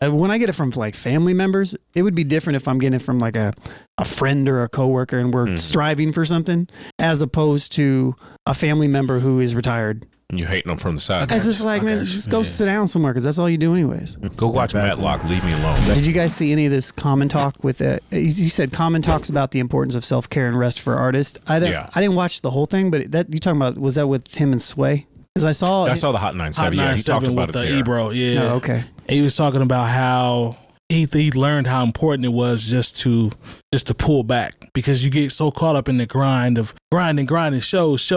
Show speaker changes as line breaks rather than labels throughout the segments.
When I get it from like family members, it would be different if I'm getting it from like a friend or a coworker and we're striving for something, as opposed to a family member who is retired.
You hating them from the side.
It's just like, man, just go sit down somewhere because that's all you do anyways.
Go watch Matlock. Leave me alone.
Did you guys see any of this common talk with it? You said common talks about the importance of self-care and rest for artists. I didn't watch the whole thing, but that you talking about, was that with him and Sway? Because I saw
the Hot 97. Yeah, he talked about it there.
Ebro, yeah.
Oh, okay.
He was talking about how he learned how important it was just to pull back, because you get so caught up in the grind of grinding shows.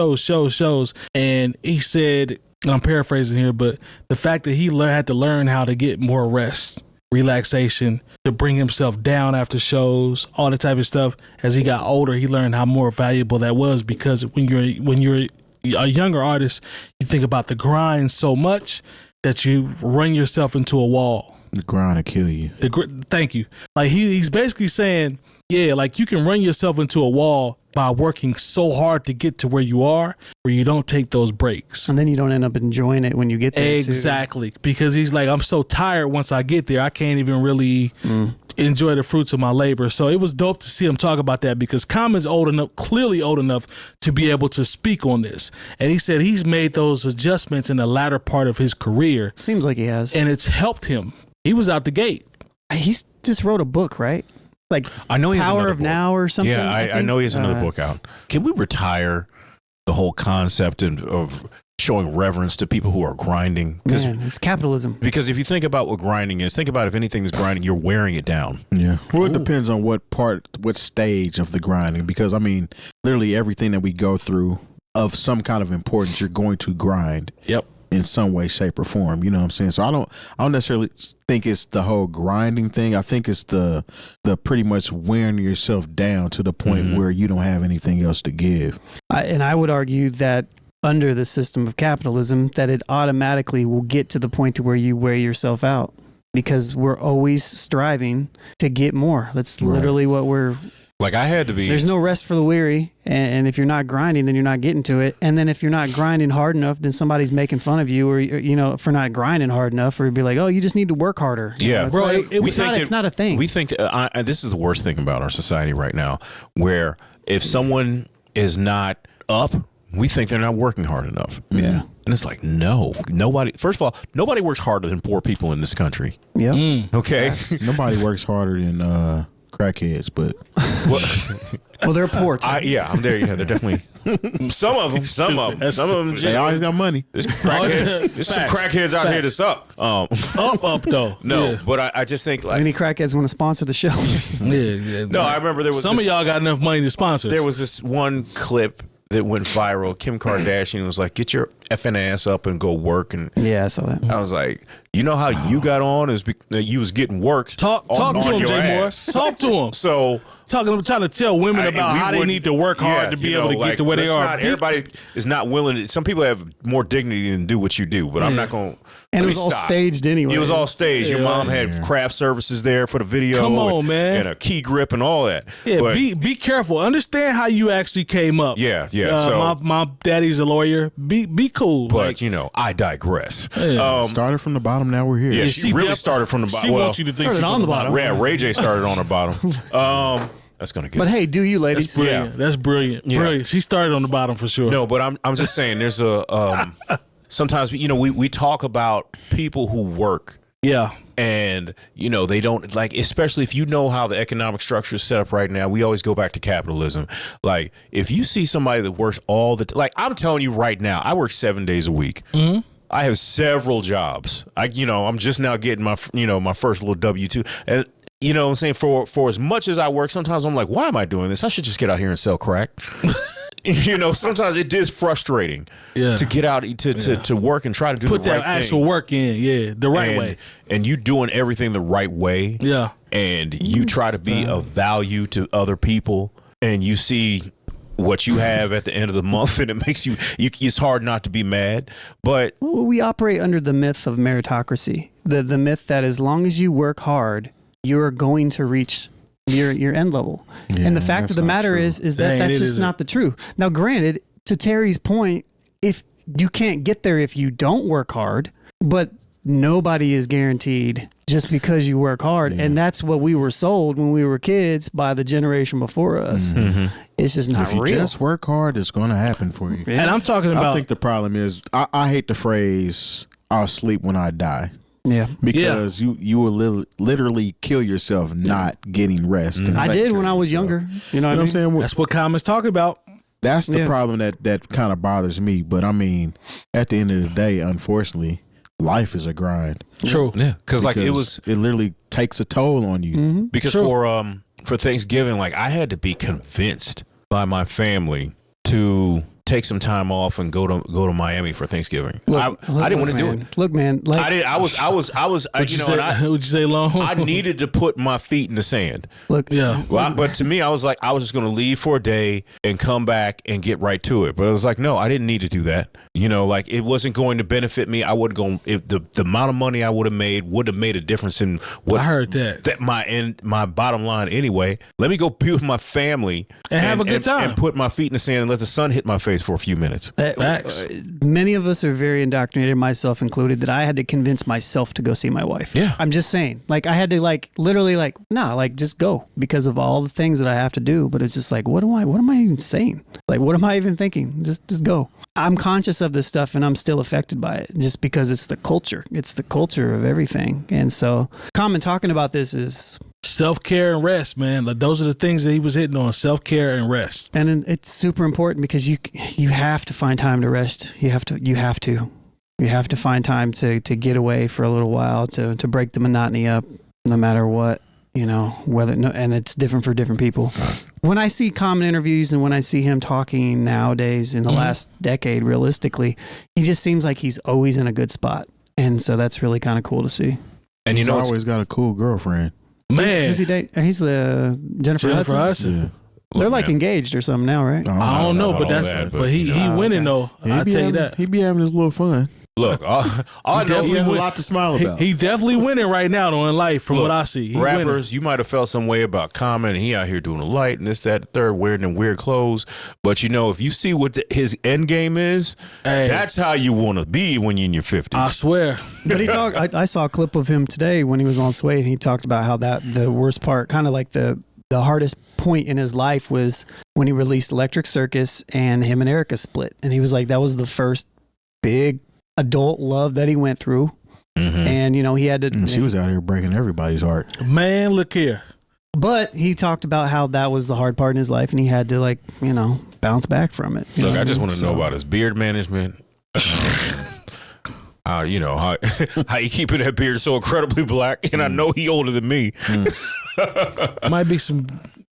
And he said, and I'm paraphrasing here, but the fact that he had to learn how to get more rest, relaxation, to bring himself down after shows, all that type of stuff. As he got older, he learned how more valuable that was, because when you're a younger artist, you think about the grind so much that you run yourself into a wall.
The grind will kill you.
Thank you. Like he's basically saying, yeah, like you can run yourself into a wall by working so hard to get to where you are, where you don't take those breaks.
And then you don't end up enjoying it when you get there.
Exactly. Too. Because he's like, I'm so tired once I get there, I can't even really enjoy the fruits of my labor. So it was dope to see him talk about that, because Common's clearly old enough to be able to speak on this. And he said he's made those adjustments in the latter part of his career.
Seems like he has.
And it's helped him. He was out the gate.
He just wrote a book, right? Like
I know he has
Power of
book.
Now or something.
Yeah, I know he has another book out. Can we retire the whole concept of showing reverence to people who are grinding?
Man, it's capitalism.
Because if you think about what grinding is, think about if anything is grinding, you're wearing it down.
Yeah. Well, it depends on what stage of the grinding. Because I mean, literally everything that we go through of some kind of importance, you're going to grind.
Yep.
In some way, shape, or form. You know what I'm saying? So I don't necessarily think it's the whole grinding thing. I think it's the pretty much wearing yourself down to the point where you don't have anything else to give.
And I would argue that under the system of capitalism, that it automatically will get to the point to where you wear yourself out, because we're always striving to get more. That's literally what we're...
Like I had to be.
There's no rest for the weary, and if you're not grinding, then you're not getting to it. And then if you're not grinding hard enough, then somebody's making fun of you, or for not grinding hard enough, or be like, oh, you just need to work harder.
Yeah,
bro, it's not a thing.
We think this is the worst thing about our society right now, where if someone is not up, we think they're not working hard enough.
Yeah.
And it's like, no, nobody. First of all, nobody works harder than poor people in this country.
Yeah.
Okay.
Yes. Nobody works harder than crackheads, but
well, they're poor too.
I'm there. Yeah, they're definitely some of them.
They always got money.
There's some crackheads out here that's up.
Up though.
No,
yeah.
But I just think like
any crackheads want to sponsor the show.
Yeah.
No, I remember there was
some of y'all got enough money to sponsor.
There was this one clip that went viral. Kim Kardashian was like, "Get your effing ass up and go work." And
yeah, I saw that.
I was like, you know how you got on is you was getting worked.
Talk to him, Jay Moore. Talk to him.
So
trying to tell women about how they need to work hard to be able to get to where they are.
Everybody is not willing. Some people have more dignity than do what you do, but I'm not going.
And it was all staged anyway.
It was all staged. Your mom had craft services there for the video.
Come on, man.
And a key grip and all that.
Yeah,
but,
be careful. Understand how you actually came up.
Yeah. So
my daddy's a lawyer. Be cool.
But I digress.
Yeah. Started from the bottom. Now we're here.
Yeah, she really started from the bottom.
She wants you to think she's
on the bottom.
Yeah, Ray J started on the bottom. That's gonna get.
But hey, do you, ladies?
That's brilliant.
Yeah.
Brilliant. She started on the bottom for sure.
No, but I'm just saying. There's a sometimes we talk about people who work.
Yeah.
And they don't like, especially if you know how the economic structure is set up right now. We always go back to capitalism. Like if you see somebody that works all the like I'm telling you right now, I work 7 days a week. Mm-hmm. I have several jobs. I'm just now getting my my first little W-2. And you know what I'm saying? For as much as I work, sometimes I'm like, why am I doing this? I should just get out here and sell crack. Sometimes it is frustrating to get out to work and try to do
put
the right
that actual work in, the right way.
And you doing everything the right way.
Yeah.
And you try to be of value to other people, and you see what you have at the end of the month, and it makes you it's hard not to be mad. But
we operate under the myth of meritocracy, the myth that as long as you work hard, you're going to reach your end level. Yeah, and the fact of the matter is that that's just not the truth. Now, granted, to Terry's point, if you can't get there if you don't work hard, but nobody is guaranteed just because you work hard. And that's what we were sold when we were kids by the generation before us. It's just not real.
If you just work hard, it's going to happen for you.
And I'm talking about.
I think the problem is, I hate the phrase, I'll sleep when I die.
Yeah.
Because you will literally kill yourself not getting rest.
I did when I was younger. You know what I'm saying?
That's what 𝐀𝐿𝐿's talking about.
That's the problem that kind of bothers me. But I mean, at the end of the day, unfortunately, life is a grind.
True.
Yeah. Because like it
literally takes a toll on you.
Because for Thanksgiving, like I had to be convinced by my family to take some time off and go to Miami for Thanksgiving. I didn't want to do it.
Look, man, like
I did. I was.
Would you say, Long?
I needed to put my feet in the sand.
Look,
But to me, I was like, I was just going to leave for a day and come back and get right to it. But I was like, no, I didn't need to do that. You know, like it wasn't going to benefit me. I wouldn't go. If the amount of money I would have made a difference in what
I heard that
my bottom line anyway. Let me go be with my family
and have a good time
and put my feet in the sand and let the sun hit my face for a few minutes.
Many of us are very indoctrinated, myself included, that I had to convince myself to go see my wife.
Yeah.
I'm just saying, like I had to literally just go because of all the things that I have to do. But it's just like, what am I even saying? Like, what am I even thinking? Just go. I'm conscious of this stuff and I'm still affected by it just because it's the culture. It's the culture of everything. And so 𝐀𝐿𝐿 talking about this is
self-care and rest, man. Like those are the things that he was hitting on: self-care and rest.
And it's super important because you have to find time to rest. You have to find time to get away for a little while, to break the monotony up, no matter what, you know, and it's different for different people. When I see 𝐀𝐿𝐿 interviews and when I see him talking nowadays in the last decade, realistically, he just seems like he's always in a good spot. And so that's really kind of cool to see.
And
he's always got a cool girlfriend.
Man,
who's he dating? He's the Jennifer Hudson.
Yeah.
They're like engaged or something now, right?
I don't know, but he winning though. I tell you that
he be having his little fun.
Look, all I know,
he has a lot to smile about.
He definitely winning right now though in life, from what I see.
Rappers,
winning.
you might have felt some way about 𝐀𝐿𝐿, and he out here doing the light and this, that, the third, wearing them weird clothes. But you know, if you see what his end game is, that's how you want to be when you're in your 50s.
I swear.
But he talked. I saw a clip of him today when he was on Sway, and he talked about how the worst part, kind of like the hardest point in his life, was when he released Electric Circus and him and Erica split. And he was like, that was the first big adult love that he went through. And you know, he had to
she was out here breaking everybody's heart.
Man, look here.
But he talked about how that was the hard part in his life, and he had to bounce back from it.
Look, I just want to know about his beard management. You know how you keeping that beard so incredibly black, and I know he older than me.
Might be some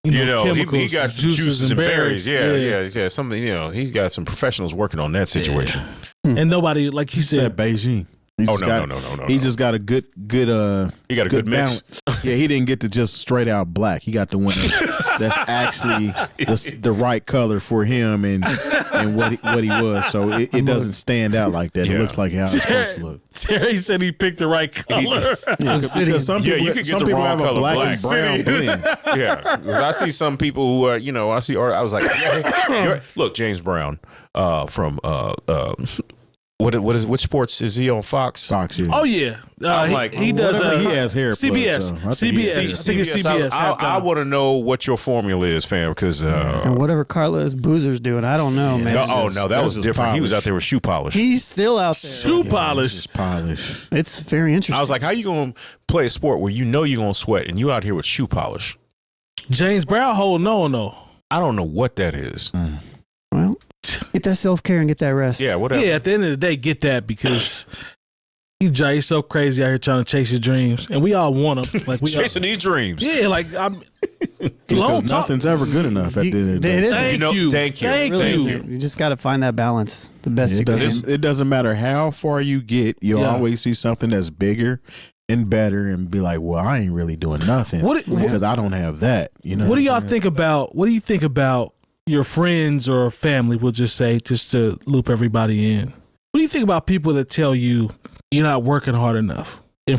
chemicals,
he got some juices and berries. Yeah. Something, you know, he's got some professionals working on that situation.
And nobody, like you said,
Beijing.
No.
He just got a good. He got a good mix. Yeah, he didn't get to just straight out black. He got the one that's actually the right color for him and what he was. So it doesn't stand out like that. It looks like how it's supposed to look.
Terry said he picked the right color.
Because some people,
you can get the wrong
have a
color,
black
black.
and brown blend.
Yeah, because I see some people who are, you know, I was like, look, James Brown from which sports is he on? Fox?
Fox, yeah.
Oh yeah, he does.
He has hair.
CBS.
I think
it's CBS.
I want to know what your formula is, fam, because
and whatever Carlos Boozer's doing, I don't know, man.
That was different.
Polish.
He was out there with shoe polish.
He's still out there.
Shoe polish.
It's very interesting.
I was like, how you gonna play a sport where you know you're gonna sweat and you out here with shoe polish?
James Brown holding on though.
I don't know what that is.
Well, get that self-care and get that rest.
Yeah, whatever.
Yeah, at the end of the day, get that, because you drive yourself crazy out here trying to chase your dreams, and we all want them. Like
chasing these dreams.
Yeah, like I'm.
Nothing's ever good enough at the end of the day.
Thank you.
Thank you. You just got to find that balance the best you can.
It doesn't matter how far you get. You'll always see something that's bigger and better and be like, well, I ain't really doing nothing because I don't have that. You know.
What do y'all think about? What do you think about your friends or family? We'll just say, just to loop everybody in. What do you think about people that tell you you're not working hard enough? And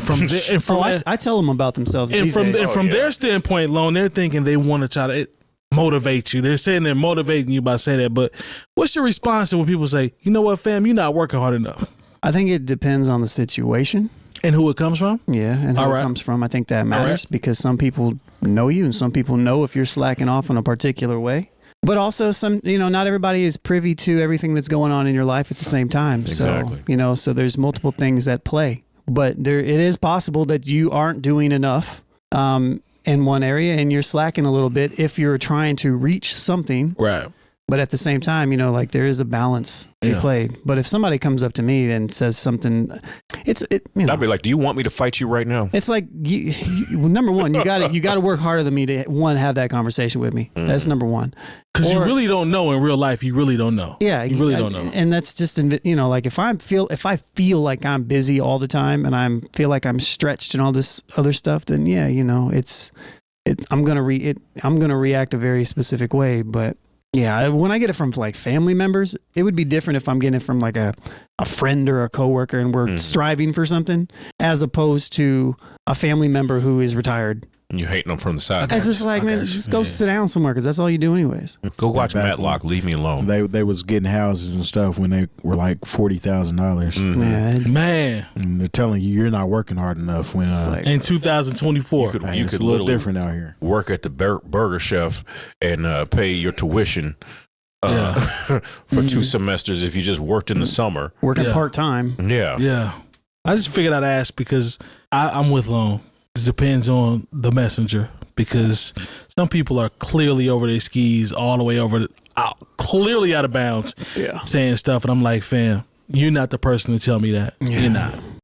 I tell them about themselves.
And from their standpoint, Lone, they're thinking they want to try to motivate you. They're saying they're motivating you by saying that. But what's your response to when people say, you know what, fam, you're not working hard enough?
I think it depends on the situation.
And who it comes from?
Yeah, and who it comes from. I think that matters because some people know you and some people know if you're slacking off in a particular way. But also not everybody is privy to everything that's going on in your life at the same time.
Exactly.
So, so there's multiple things at play. But it is possible that you aren't doing enough in one area and you're slacking a little bit if you're trying to reach something.
Right.
But at the same time, like there is a balance to be played. But if somebody comes up to me and says something,
I'd be like, "Do you want me to fight you right now?"
It's like, number one, you got to work harder than me to have that conversation with me. That's number one.
Because you really don't know in real life. You really don't know.
Yeah,
you really don't know.
And that's just like if I feel like I'm busy all the time and I feel like I'm stretched and all this other stuff, then I'm gonna react a very specific way, but. Yeah, when I get it from like family members, it would be different if I'm getting it from like a friend or a coworker and we're striving for something, as opposed to a family member who is retired.
And you hating them from the side.
It's just like, man, just go sit down somewhere because that's all you do anyways.
Go watch Matlock. Leave me alone.
They was getting houses and stuff when they were like $40,000.
Man,
and they're telling you're not working hard enough. When
in 2024,
you could
a little different out here.
Work at the Burger Chef and pay your tuition for 2 semesters if you just worked in the summer.
Working part time.
Yeah.
I just figured I'd ask because I'm with Lone. It depends on the messenger, because some people are clearly over their skis, all the way clearly out of bounds, saying stuff, and I'm like, fam, you're not the person to tell me that. You're not.